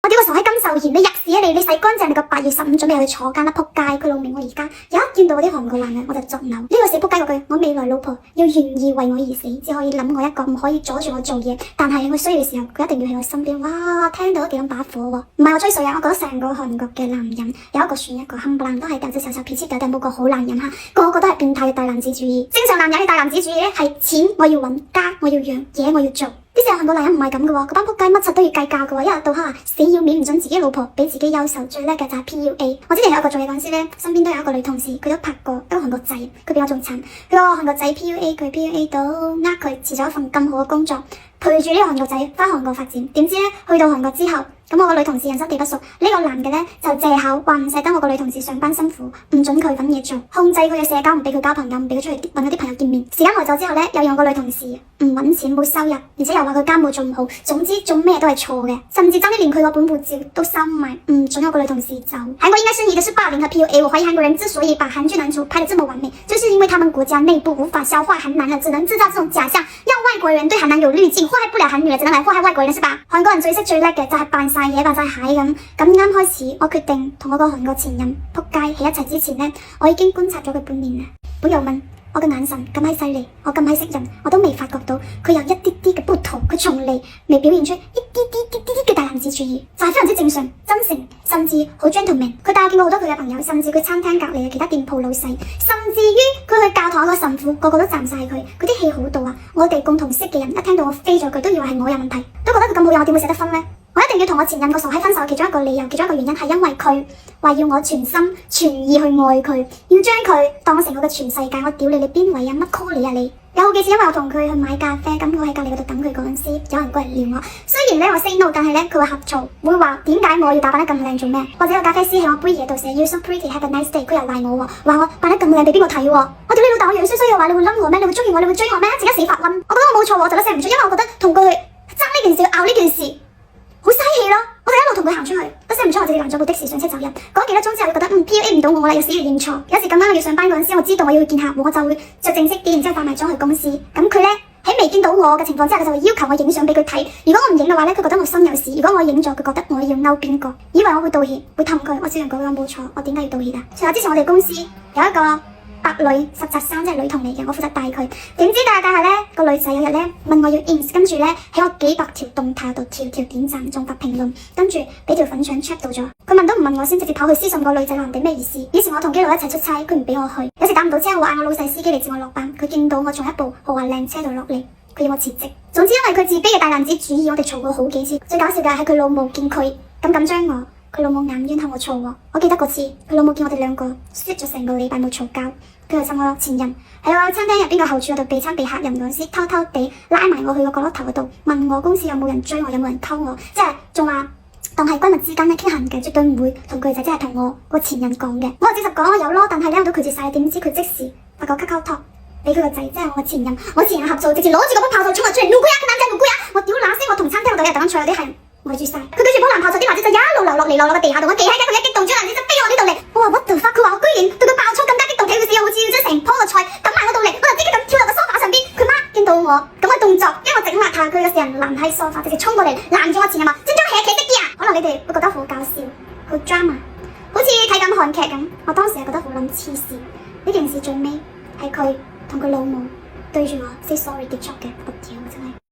我屌個傻閪金秀賢，你吔屎啊你！你洗乾淨你個8月15準備去坐監啦，仆街！佢老味我而家一見到嗰啲韓國男人我就作嘔。呢個死仆街嗰句，我未來老婆要願意為我而死，只可以諗我一個，唔可以阻住我做嘢。但係我需要嘅時候，佢一定要喺我身邊。哇，聽到都幾咁把火喎！唔係我吹水啊，我覺得成個韓國嘅男人有一個算一個，冚唪唥都係屌隻臭臭脾氣屌屌冇個好男人哈，個個都係變態嘅大男子主義。正常男人嘅大男子主義咧係錢我要揾，家我要養，嘢我要做。呢時候韓國男人唔係咁嘅喎，嗰班仆街乜柒都要計較嘅喎，一日到黑啊死要面唔準自己老婆比自己優秀，最叻嘅就係 PUA。我之前有一個做嘢嗰陣時咧，身邊都有一個女同事，佢都拍過一個韓國仔，佢比我仲慘。佢個韓國仔 PUA 佢 PUA 到佢辭咗一份咁好嘅工作，陪住呢個韓國仔返韓國發展。點知咧去到韓國之後，咁我個女同事人生地不熟，呢個男嘅咧就借口話唔捨得我個女同事上班辛苦，唔准佢搵嘢做，控制佢嘅社交，唔俾佢交朋友，唔俾佢出去搵嗰啲朋友見面。時間耐咗之後咧，又讓我個女同事唔搵錢冇收入，而且又話佢家務做唔好，總之做咩都係錯嘅，甚至爭啲連佢個本護照都收埋，唔准我個女同事走。韓國應該是你的是霸凌和 PUA， 我懷疑韓國人之所以把韓劇男主拍得這麼完美，就是因為他們國家內部無法消化韓男了，只能製造這種假象，讓外國人對韓男有濾鏡，禍害不了韓女了，只能來禍害外國人，是吧？韓國人最識最叻嘅就係扮晒嘢，扮晒蟹咁。咁啱開始，我決定同我個韓國前任仆街喺一齊之前呢，我已經觀察咗佢半年啦。本友問我嘅眼神咁閪犀利，我咁閪識人，我都未發覺到佢有一啲啲嘅不同，佢從嚟未表現出一啲嘅大男子主義，就係非常之正常、真誠，甚至好 gentleman。佢帶我見過好多佢嘅朋友，甚至佢餐廳隔籬嘅其他店鋪老細，甚至於佢去教堂個神父，個個都讚晒佢，佢啲氣好到啊！我哋共同識嘅人一聽到我飛咗佢，都以為係我有問題，都覺得佢咁好樣，我點會捨得分呢？我一定要同我前任個傻閪分手，其中一個理由，其中一個原因係因為佢話要我全心全意去愛佢，要將佢當成我嘅全世界。我屌你邊位啊？乜 call 你啊你？有好幾次因為我同佢去買咖啡，咁我喺隔籬嗰度等佢嗰陣時，有人過嚟撩我。雖然咧我 say no， 但係咧佢會呷醋，會話點解我要打扮得咁靚做咩？或者個咖啡師喺我杯嘢度寫 You so pretty, have a nice day， 佢又賴我喎，話我扮得咁靚俾邊個睇喎？我屌你老豆，我樣衰衰嘅話，你會冧我咩？你會中意我？你會追我咩？一陣間死法冧！我覺得我冇錯，我就得寫唔出，因為我覺得同佢爭呢件事，拗呢件事。好嘥氣咯！我就一路同佢行出去，都寫唔出我自己攔咗部的士上車走人。講幾多鐘之後，我覺得PUA 唔到我啦，有時要認錯。有時咁啱我要上班嗰陣時，我知道我要去見客戶，我就會着正式啲，然之後化埋妝去公司。咁佢咧喺未見到我嘅情況之下，佢就會要求我影相俾佢睇。如果我唔影嘅話咧，佢覺得我心有事；如果我影咗，佢覺得我要勾邊個，以為我會道歉，會氹佢。我只能講我冇錯，我點解要道歉啊？仲有之前我哋公司有一個白女實習生，即係女童嚟嘅，我負責帶佢。點知帶下咧個女仔有日咧問我要 ins， 跟住咧喺我幾百條動態度條條點讚，仲發評論，跟住俾條粉腸 check 到咗。佢問都唔問我先，直接跑去私信個女仔話人哋咩意思。以前我同基佬一齊出差，佢唔俾我去，有時打唔到車，我嗌我老細司機嚟接我落班。佢見到我從一部豪華靚車度落嚟，佢要我辭職。總之因為佢自卑嘅大男子主義，我哋嘈過好幾次。最搞笑嘅係佢老母見佢咁緊張我。佢老母眼冤向我嘈喎，我記得嗰次佢老母見我哋兩個輸咗成個禮拜冇嘈交，佢就趁我前任喺我餐廳入邊個後廚嗰度備餐備客人嗰時，偷偷地拉埋我去個角落頭嗰度，問我公司有冇人追我，有冇人溝我，即係仲話當係閨蜜之間咧傾閒嘅，絕對唔會同佢仔即係同我個前任講嘅。我就直實講我有咯，但係咧我都拒絕晒，點知佢即時發個KakaoTalk托俾佢個仔，即係我前任，我前任合作直接攞住個波炮就衝咗出嚟，怒龜啊，佢男仔怒龜啊！我屌那聲，我同餐廳嗰度嘅等緊菜有啲係圍住晒，佢對住波男炮就啲麻子就一路流落嚟，落落個地下度，我企喺度，佢一激動將男仔就飛我呢度嚟，我話 what the fuck， 佢話我居然對佢爆粗更加激動，睇佢似好似要將成棵個菜抌埋我度嚟，我就即刻咁跳落個梳化上邊，佢媽見到我咁嘅動作，因為我整邋遢，佢有時人攔喺梳化，直接衝過嚟攔住我前任話，真將起企識啲啊！可能你哋會覺得好搞笑，好 drama， 好似睇緊韓劇咁。我當時係覺得好撚黐線，呢件事最尾係佢同佢老母對住我 say sorry 結束嘅，我屌。